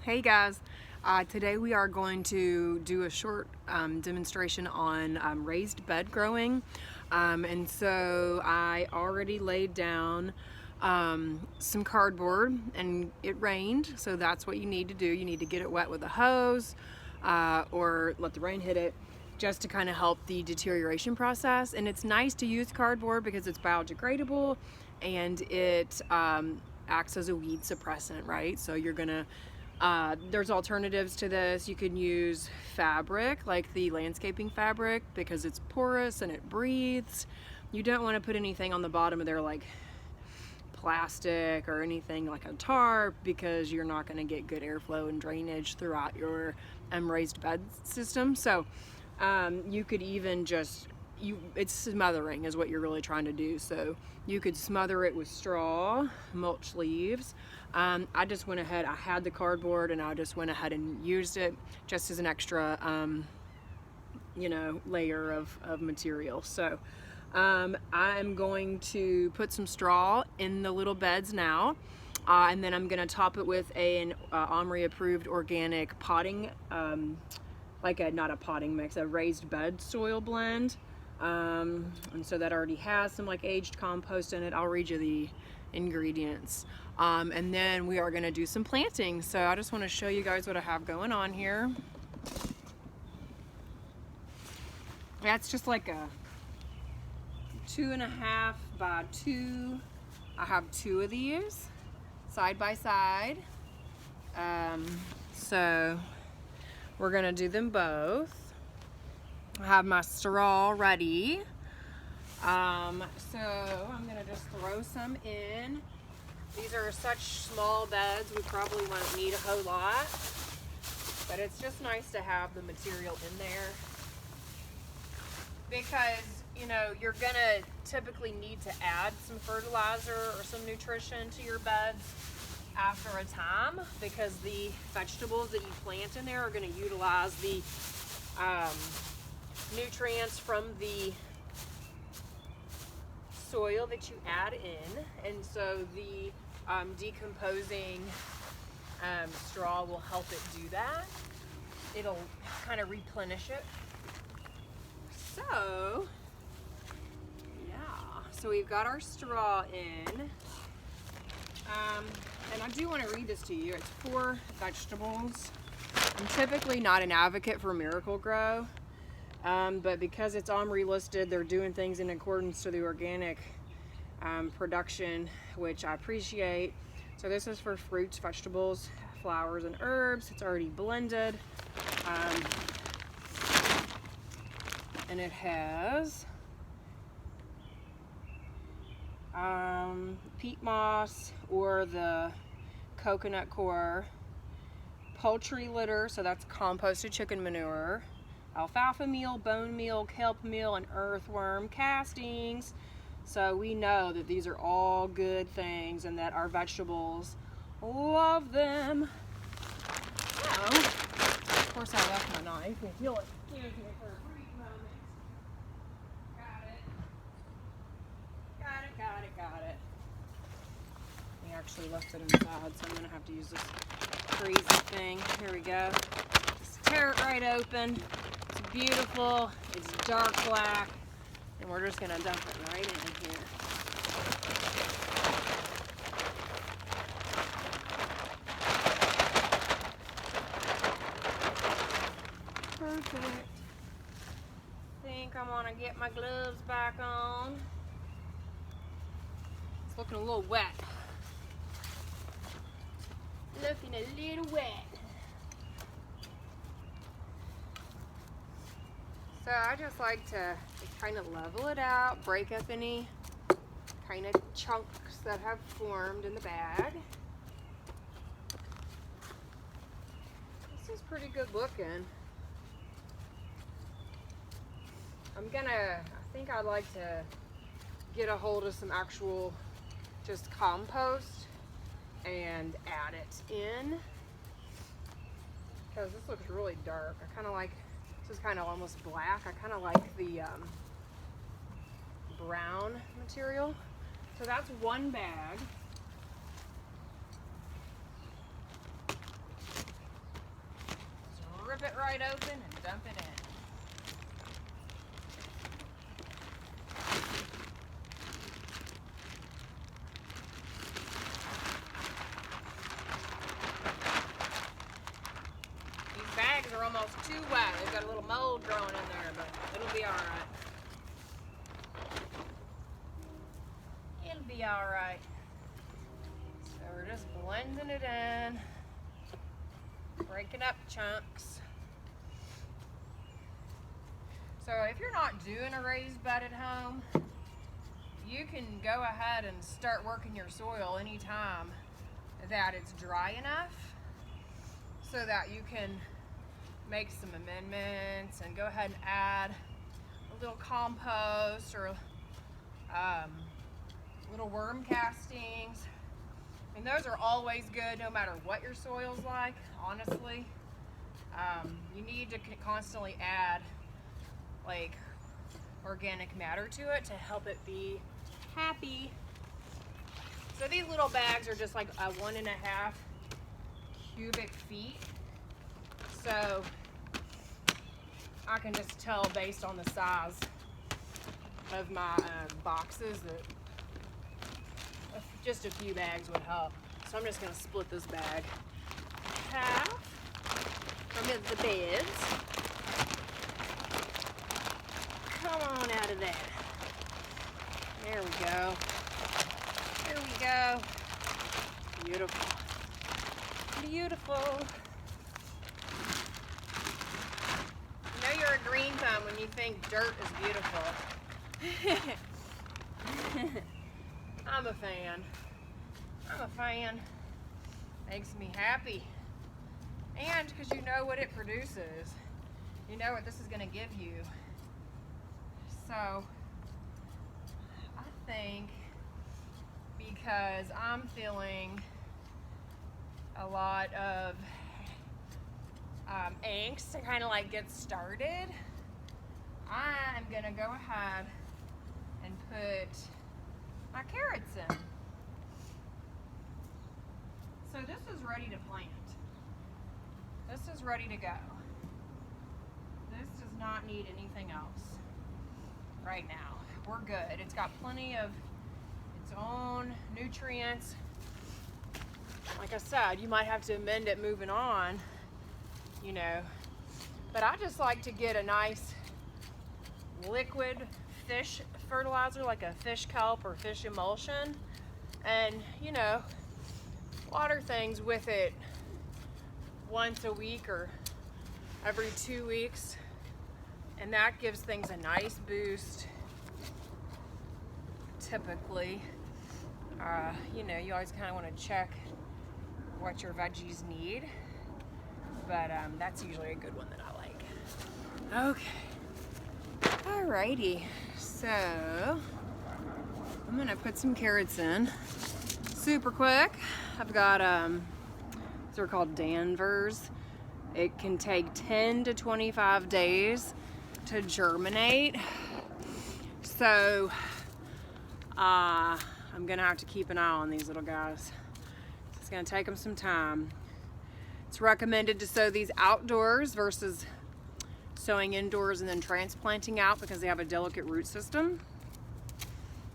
Hey guys, today we are going to do a short demonstration on raised bed growing. And so I already laid down some cardboard and it rained, so that's what you need to do. You need to get it wet with a hose or let the rain hit it, just to kind of help the deterioration process. And it's nice to use cardboard because it's biodegradable and it acts as a weed suppressant, right? So you're gonna there's alternatives to this. You can use fabric, like the landscaping fabric, because it's porous and it breathes. You don't want to put anything on the bottom of there like plastic or anything like a tarp, because you're not going to get good airflow and drainage throughout your raised bed system. So you could even just, it's smothering is what you're really trying to do. So you could smother it with straw, mulch leaves. I just went ahead, I had the cardboard and I just went ahead and used it just as an extra, layer of material. So I'm going to put some straw in the little beds now. And then I'm going to top it with an OMRI approved organic potting, not a potting mix, a raised bed soil blend. And so that already has some like aged compost in it. I'll read you the ingredients. And then we are going to do some planting. So I just want to show you guys what I have going on here. That's just like a 2.5 by 2. I have 2 of these side by side. So we're going to do them both. I have my straw ready. So I'm gonna just throw some in. These are such small beds, we probably won't need a whole lot, but it's just nice to have the material in there, because you're gonna typically need to add some fertilizer or some nutrition to your beds after a time, because the vegetables that you plant in there are going to utilize the nutrients from the soil that you add in, and so the decomposing straw will help it do that. It'll kind of replenish it. So yeah, so we've got our straw in, and I do want to read this to you. It's 4 vegetables. I'm typically not an advocate for Miracle-Gro. But because it's OMRI listed, they're doing things in accordance to the organic production, which I appreciate. So this is for fruits, vegetables, flowers, and herbs. It's already blended. And it has peat moss or the coconut coir, poultry litter, so that's composted chicken manure, alfalfa meal, bone meal, kelp meal, and earthworm castings. So we know that these are all good things and that our vegetables love them. So, of course, I left my knife. If you'll excuse me for a brief moment. Got it. We actually left it inside, so I'm going to have to use this crazy thing. Here we go. Just tear it right open. Beautiful, it's dark black, and we're just gonna dump it right in here. Perfect. Think I'm gonna get my gloves back on. It's looking a little wet. Looking a little wet. So I just like to kind of level it out, break up any kind of chunks that have formed in the bag. This is pretty good looking. I think I'd like to get a hold of some actual just compost and add it in, because this looks really dark. I kind of like, this is kind of almost black. I kind of like the brown material. So that's one bag. right open and dump it in. These bags are almost too wet. They've got a little mold growing in there, but it'll be all right. It'll be all right. So we're just blending it in, breaking up chunks. So if you're not doing a raised bed at home, you can go ahead and start working your soil anytime that it's dry enough so that you can make some amendments and go ahead and add a little compost or little worm castings. And those are always good no matter what your soil's like, honestly. You need to constantly add like organic matter to it to help it be happy. So these little bags are just like a 1.5 cubic feet. So I can just tell based on the size of my boxes that just a few bags would help. So I'm just gonna split this bag in half from the beds. Come on out of that. There we go. There we go. Beautiful. Beautiful. You know you're a green thumb when you think dirt is beautiful. I'm a fan. I'm a fan. Makes me happy. And because you know what it produces. You know what this is going to give you. So, I think because I'm feeling a lot of angst to kind of like get started, I'm going to go ahead and put my carrots in. So this is ready to plant. This is ready to go. This does not need anything else right now. We're good. It's got plenty of its own nutrients. Like I said, you might have to amend it moving on, you know, but I just like to get a nice liquid fish fertilizer, like a fish kelp or fish emulsion, and you know, water things with it once a week or every 2 weeks, and that gives things a nice boost. Typically, you know, you always kind of want to check what your veggies need, but that's usually a good one that I like. Okay, alrighty, so I'm gonna put some carrots in super quick. I've got these are called Danvers. It can take 10 to 25 days to germinate, so I'm gonna have to keep an eye on these little guys. It's gonna take them some time. It's recommended to sow these outdoors versus sowing indoors and then transplanting out because they have a delicate root system,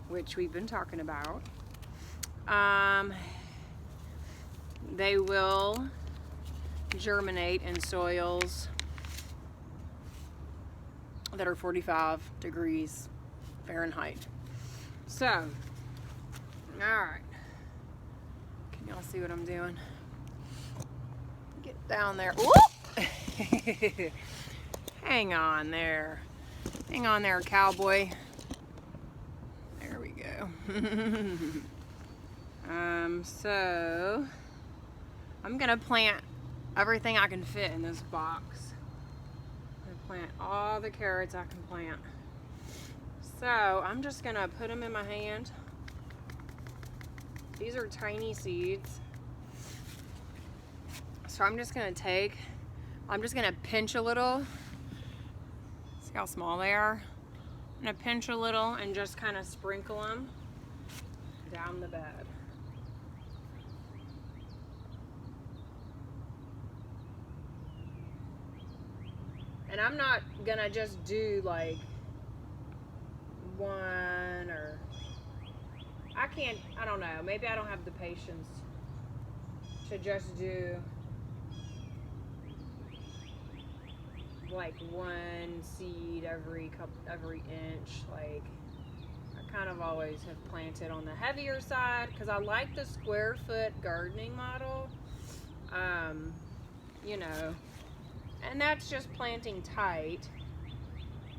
which we've been talking about. They will germinate in soils that are 45 degrees Fahrenheit. So, all right. Can y'all see what I'm doing? Get down there. Whoop! Hang on there. Hang on there, cowboy. There we go. So I'm gonna plant everything I can fit in this box. I'm gonna plant all the carrots I can plant. So I'm just gonna put them in my hand. These are tiny seeds. So I'm just gonna pinch a little. See how small they are? I'm gonna pinch a little and just kind of sprinkle them down the bed. And I'm not gonna just do like one, or I don't know, maybe I don't have the patience to just do like one seed every inch. Like, I kind of always have planted on the heavier side because I like the square foot gardening model, you know, and that's just planting tight.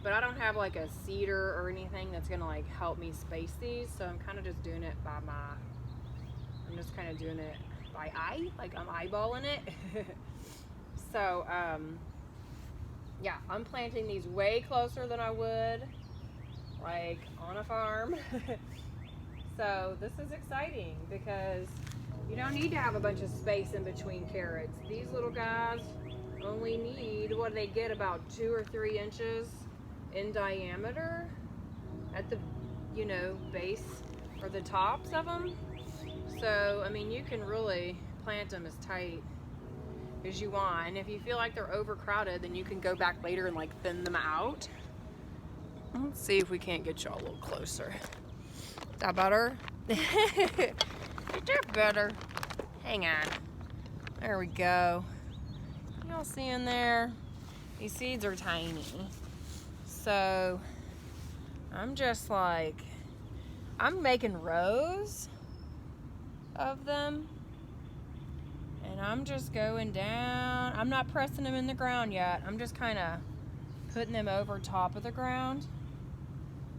But I don't have like a seeder or anything that's gonna like help me space these, so I'm kind of just doing it by I'm just kind of doing it by eye, like I'm eyeballing it. So yeah, I'm planting these way closer than I would like on a farm. So this is exciting because you don't need to have a bunch of space in between carrots. These little guys only need, what do they get, about 2 or 3 inches in diameter at the, you know, base or the tops of them. So I mean, you can really plant them as tight as you want, and if you feel like they're overcrowded, then you can go back later and like thin them out. Let's see if we can't get y'all a little closer. Is that better? Is that better? Hang on. There we go. Y'all see in there? These seeds are tiny. So I'm just like, I'm making rows of them, and I'm just going down. I'm not pressing them in the ground yet. I'm just kind of putting them over top of the ground.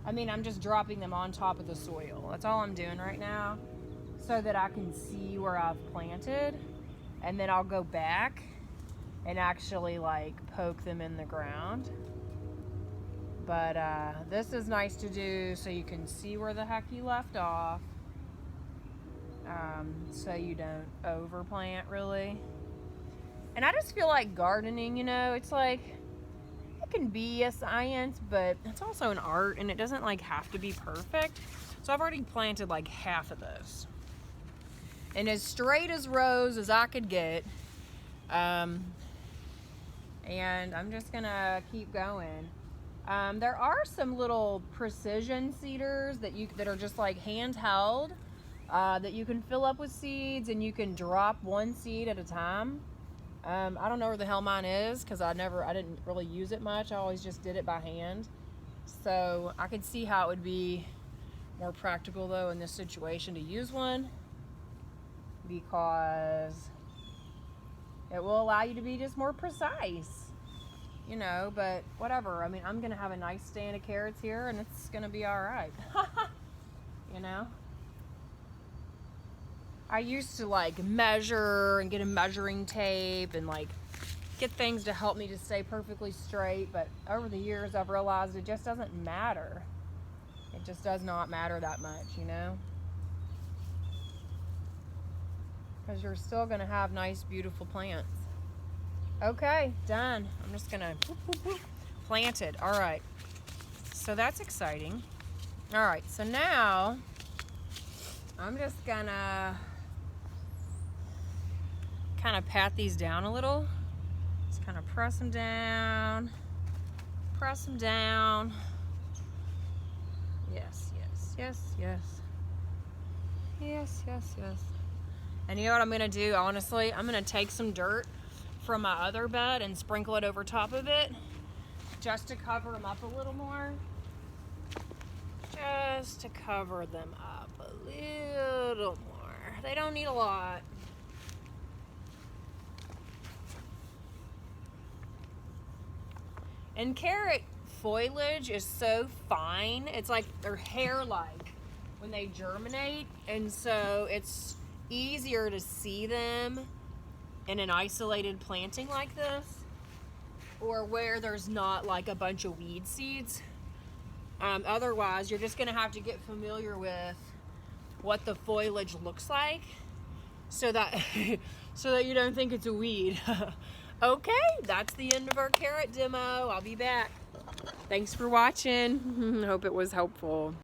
I mean, I'm just dropping them on top of the soil. That's all I'm doing right now, so that I can see where I've planted, and then I'll go back and actually like poke them in the ground. But this is nice to do so you can see where the heck you left off, so you don't overplant really. And I just feel like gardening, you know, it's like, it can be a science, but it's also an art, and it doesn't like have to be perfect. So I've already planted like half of this, and as straight as rows as I could get. And I'm just gonna keep going. There are some little precision seeders that are just like handheld, that you can fill up with seeds, and you can drop one seed at a time. I don't know where the hell mine is because I didn't really use it much. I always just did it by hand. So I could see how it would be more practical though in this situation to use one, because it will allow you to be just more precise, you know. But whatever, I mean, I'm gonna have a nice stand of carrots here, and it's gonna be all right. You know, I used to like measure and get a measuring tape and like get things to help me to stay perfectly straight, but over the years I've realized it just doesn't matter. It just does not matter that much, you know, because you're still gonna have nice, beautiful plants. Okay, done. I'm just gonna plant it. All right, so that's exciting. All right, so now I'm just gonna kind of pat these down a little. Just kind of press them down, press them down. Yes, yes, yes, yes. Yes, yes, yes. And you know what I'm gonna do, honestly? I'm gonna take some dirt from my other bed and sprinkle it over top of it, just to cover them up a little more. Just to cover them up a little more. They don't need a lot. And carrot foliage is so fine. It's like they're hair-like when they germinate, and so it's easier to see them in an isolated planting like this, or where there's not like a bunch of weed seeds. Otherwise, you're just gonna have to get familiar with what the foliage looks like, so that so that you don't think it's a weed. Okay, that's the end of our carrot demo. I'll be back. Thanks for watching. Hope it was helpful.